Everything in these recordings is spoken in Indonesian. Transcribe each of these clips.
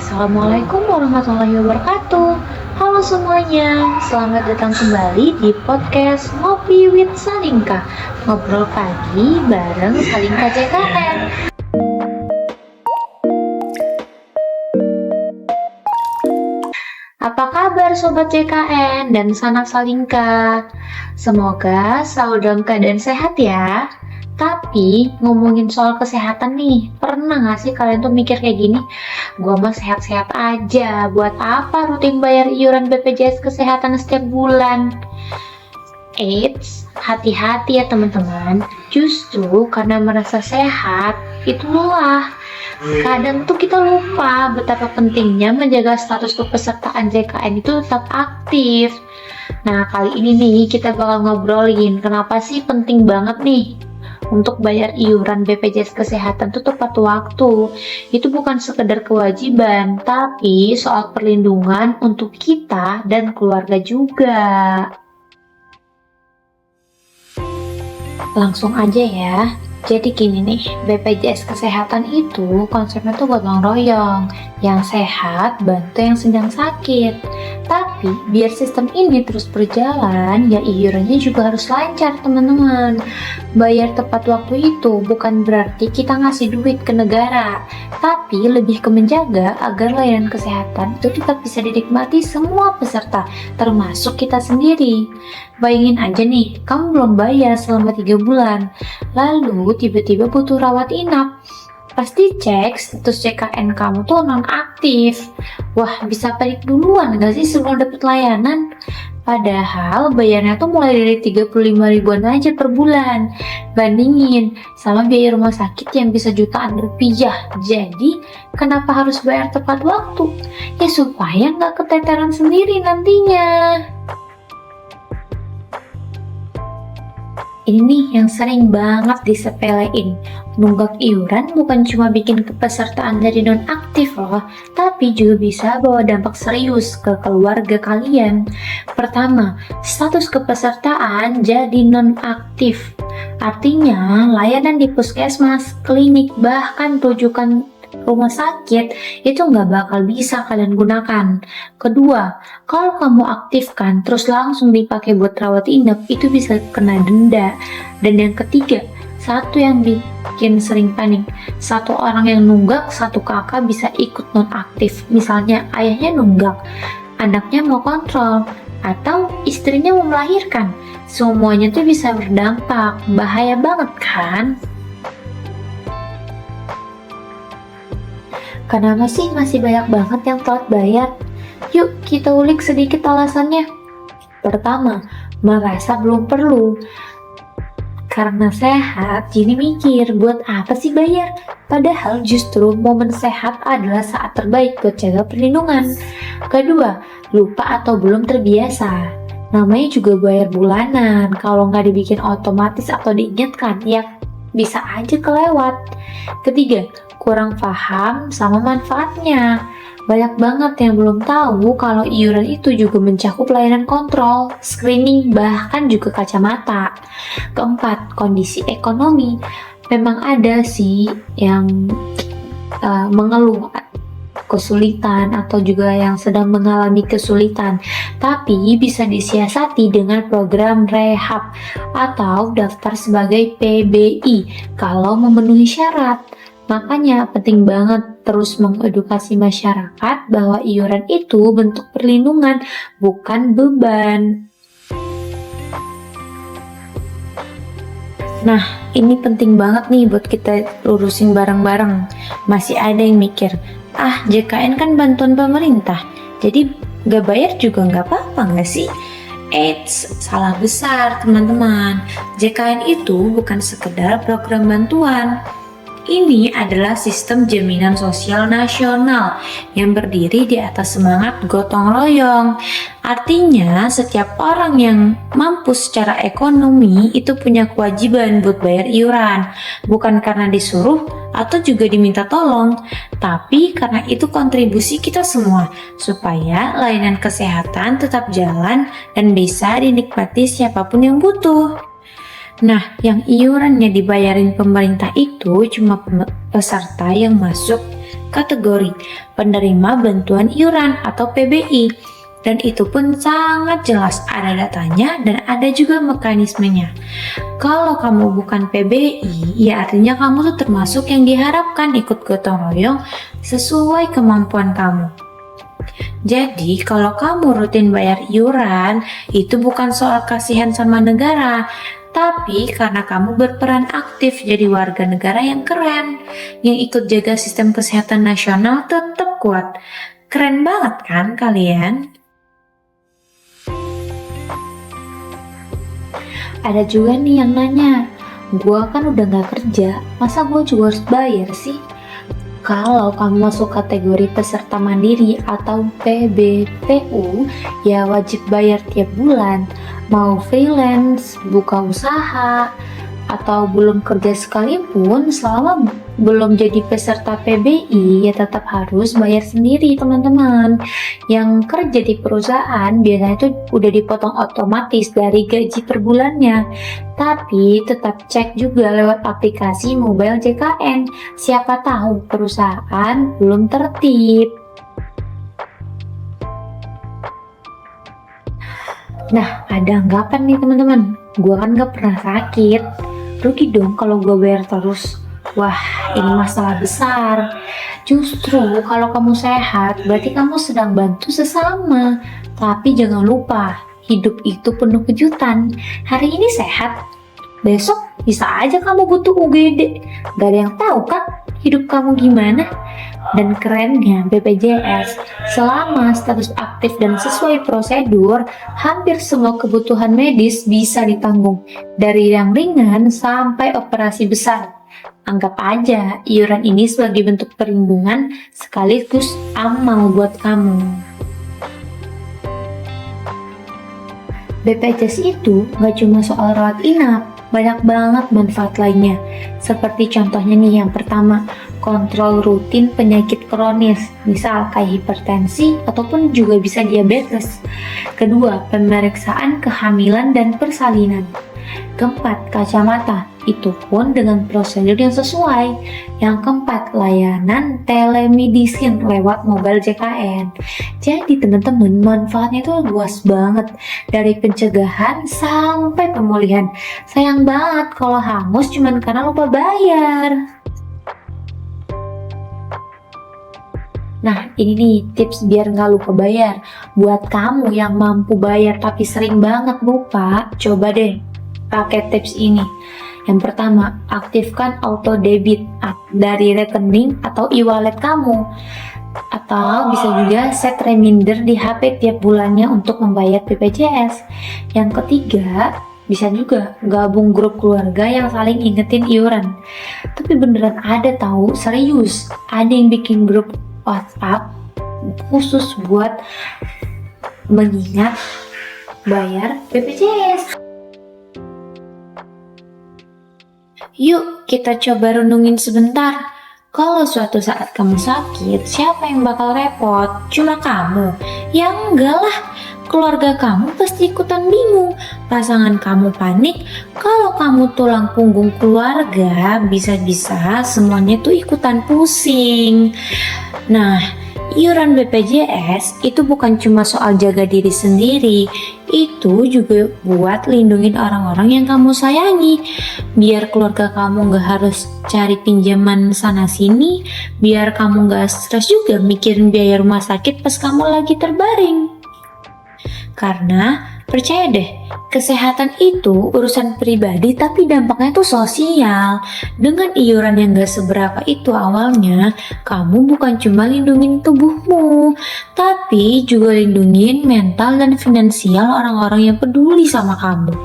Assalamualaikum warahmatullahi wabarakatuh. Halo semuanya, selamat datang kembali di podcast Ngopi with Salingka. Ngobrol pagi bareng Salingka JKN. Apa kabar Sobat JKN dan sanak Salingka? Semoga selalu dalam keadaan sehat ya. Tapi ngomongin soal kesehatan nih, pernah gak sih kalian tuh mikir kayak gini? Gua mah sehat-sehat aja, buat apa rutin bayar iuran BPJS Kesehatan setiap bulan? Eits, hati-hati ya teman-teman. Justru karena merasa sehat, itulah kadang tuh kita lupa betapa pentingnya menjaga status kepesertaan JKN itu tetap aktif. Nah, kali ini nih kita bakal ngobrolin kenapa sih penting banget nih untuk bayar iuran BPJS Kesehatan tuh tepat waktu. Itu bukan sekedar kewajiban, tapi soal perlindungan untuk kita dan keluarga juga. Langsung aja ya. Jadi gini nih, BPJS Kesehatan itu konsepnya tuh gotong royong. Yang sehat bantu yang sedang sakit. Tapi biar sistem ini terus berjalan, ya iurannya juga harus lancar teman-teman. Bayar tepat waktu itu bukan berarti kita ngasih duit ke negara, tapi lebih ke menjaga agar layanan kesehatan itu tetap bisa dinikmati semua peserta, termasuk kita sendiri. Bayangin aja nih, kamu belum bayar selama 3 bulan, lalu tiba-tiba butuh rawat inap. Pasti cek status JKN kamu tuh non-aktif. Wah, bisa panik duluan gak sih sebelum dapet layanan? Padahal bayarnya tuh mulai dari 35 ribuan aja per bulan. Bandingin sama biaya rumah sakit yang bisa jutaan rupiah. Jadi, kenapa harus bayar tepat waktu? Ya supaya gak keteteran sendiri nantinya. Ini nih yang sering banget disepelein. Nunggak iuran bukan cuma bikin kepesertaan jadi non-aktif loh, tapi juga bisa bawa dampak serius ke keluarga kalian. Pertama, status kepesertaan jadi non-aktif. Artinya, layanan di puskesmas, klinik, bahkan rujukan rumah sakit itu nggak bakal bisa kalian gunakan. Kedua, kalau kamu aktifkan terus langsung dipakai buat rawat inap, itu bisa kena denda. Dan yang ketiga, satu yang bikin sering panik, satu orang yang nunggak, satu kakak bisa ikut nonaktif. Misalnya ayahnya nunggak, anaknya mau kontrol, atau istrinya mau melahirkan. Semuanya tuh bisa berdampak, bahaya banget kan? Kenapa sih masih banyak banget yang telat bayar? Yuk kita ulik sedikit alasannya. Pertama, merasa belum perlu. Karena sehat, jadi mikir buat apa sih bayar? Padahal justru momen sehat adalah saat terbaik buat jaga perlindungan. Kedua, lupa atau belum terbiasa. Namanya juga bayar bulanan, kalau nggak dibikin otomatis atau diingatkan, ya bisa aja kelewat. Ketiga, kurang paham sama manfaatnya. Banyak banget yang belum tahu kalau iuran itu juga mencakup layanan kontrol, screening, bahkan juga kacamata. Keempat, kondisi ekonomi. Memang ada sih yang mengeluh kesulitan atau juga yang sedang mengalami kesulitan, tapi bisa disiasati dengan program rehab atau daftar sebagai PBI kalau memenuhi syarat. Makanya penting banget terus mengedukasi masyarakat bahwa iuran itu bentuk perlindungan, bukan beban. Nah, ini penting banget nih buat kita lurusin bareng-bareng. Masih ada yang mikir, JKN kan bantuan pemerintah, jadi gak bayar juga gak apa-apa gak sih? Eits, salah besar teman-teman. JKN itu bukan sekedar program bantuan. Ini adalah sistem jaminan sosial nasional yang berdiri di atas semangat gotong royong. Artinya, setiap orang yang mampu secara ekonomi itu punya kewajiban buat bayar iuran. Bukan karena disuruh atau juga diminta tolong, tapi karena itu kontribusi kita semua supaya layanan kesehatan tetap jalan dan bisa dinikmati siapapun yang butuh. Nah, yang iurannya dibayarin pemerintah itu cuma peserta yang masuk kategori penerima bantuan iuran atau PBI. Dan itu pun sangat jelas, ada datanya dan ada juga mekanismenya. Kalau kamu bukan PBI, ya artinya kamu tuh termasuk yang diharapkan ikut gotong royong sesuai kemampuan kamu. Jadi kalau kamu rutin bayar iuran, itu bukan soal kasihan sama negara, tapi karena kamu berperan aktif jadi warga negara yang keren, yang ikut jaga sistem kesehatan nasional tetap kuat. Keren banget kan kalian? Ada juga nih yang nanya, gua kan udah gak kerja, masa gua juga harus bayar sih? Kalau kamu masuk kategori peserta mandiri atau PBPU, ya wajib bayar tiap bulan. Mau freelance, buka usaha, atau belum kerja sekalipun, selama belum jadi peserta PBI, ya tetap harus bayar sendiri teman-teman. Yang kerja di perusahaan biasanya itu udah dipotong otomatis dari gaji per bulannya. Tapi tetap cek juga lewat aplikasi mobile JKN. Siapa tahu perusahaan belum tertib. Nah, ada anggapan nih teman-teman. Gua kan gak pernah sakit. Rugi dong kalau gue bayar terus. Wah, ini masalah besar. Justru kalau kamu sehat, berarti kamu sedang bantu sesama. Tapi jangan lupa, hidup itu penuh kejutan. Hari ini sehat, besok bisa aja kamu butuh UGD. Gak ada yang tahu kan hidup kamu gimana. Dan kerennya BPJS, selama status aktif dan sesuai prosedur, hampir semua kebutuhan medis bisa ditanggung, dari yang ringan sampai operasi besar. Anggap aja iuran ini sebagai bentuk perlindungan sekaligus amal buat kamu. BPJS itu gak cuma soal rawat inap, banyak banget manfaat lainnya. Seperti contohnya nih, yang pertama, kontrol rutin penyakit kronis, misal kayak hipertensi ataupun juga bisa diabetes. Kedua, pemeriksaan kehamilan dan persalinan. Keempat, kacamata, itu pun dengan prosedur yang sesuai. Yang keempat, layanan telemedicine lewat mobile JKN. Jadi teman-teman, manfaatnya itu luas banget, dari pencegahan sampai pemulihan. Sayang banget kalau hangus cuman karena lupa bayar. Nah, ini nih tips biar nggak lupa bayar. Buat kamu yang mampu bayar tapi sering banget lupa, coba deh pakai tips ini. Yang pertama, aktifkan auto debit dari rekening atau e-wallet kamu. Atau bisa juga set reminder di HP tiap bulannya untuk membayar BPJS. Yang ketiga, bisa juga gabung grup keluarga yang saling ingetin iuran. Tapi beneran ada tahu, serius. Ada yang bikin grup WhatsApp khusus buat mengingat bayar BPJS. Yuk kita coba renungin sebentar. Kalau suatu saat kamu sakit, siapa yang bakal repot? Cuma kamu? Ya enggak lah, keluarga kamu pasti ikutan bingung. Pasangan kamu panik. Kalau kamu tulang punggung keluarga, bisa-bisa semuanya tuh ikutan pusing. Nah, iuran BPJS itu bukan cuma soal jaga diri sendiri, itu juga buat lindungin orang-orang yang kamu sayangi. Biar keluarga kamu gak harus cari pinjaman sana-sini, biar kamu gak stres juga mikirin biaya rumah sakit pas kamu lagi terbaring. Karena percaya deh, kesehatan itu urusan pribadi tapi dampaknya tuh sosial. Dengan iuran yang gak seberapa itu awalnya, kamu bukan cuma lindungin tubuhmu, tapi juga lindungin mental dan finansial orang-orang yang peduli sama kamu.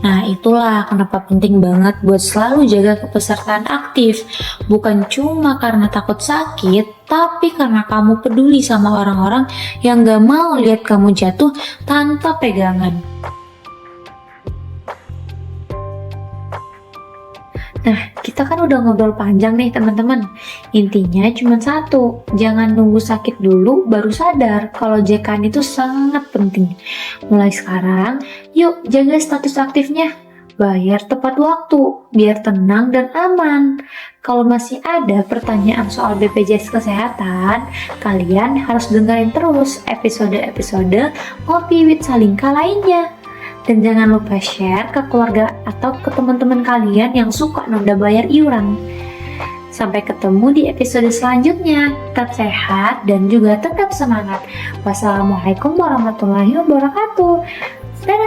Nah, itulah kenapa penting banget buat selalu jaga kepesertaan aktif. Bukan cuma karena takut sakit, tapi karena kamu peduli sama orang-orang yang gak mau lihat kamu jatuh tanpa pegangan. Nah, kita kan udah ngobrol panjang nih teman-teman. Intinya cuma satu, jangan nunggu sakit dulu baru sadar kalau JKN itu sangat penting. Mulai sekarang, yuk jaga status aktifnya. bayar tepat waktu, biar tenang dan aman. Kalau masih ada pertanyaan soal BPJS Kesehatan, kalian harus dengerin terus episode-episode Ngopi with Salingka lainnya. Dan jangan lupa share ke keluarga atau ke teman-teman kalian yang suka nunda bayar iuran. Sampai ketemu di episode selanjutnya. Tetap sehat dan juga tetap semangat. Wassalamualaikum warahmatullahi wabarakatuh. Dadah!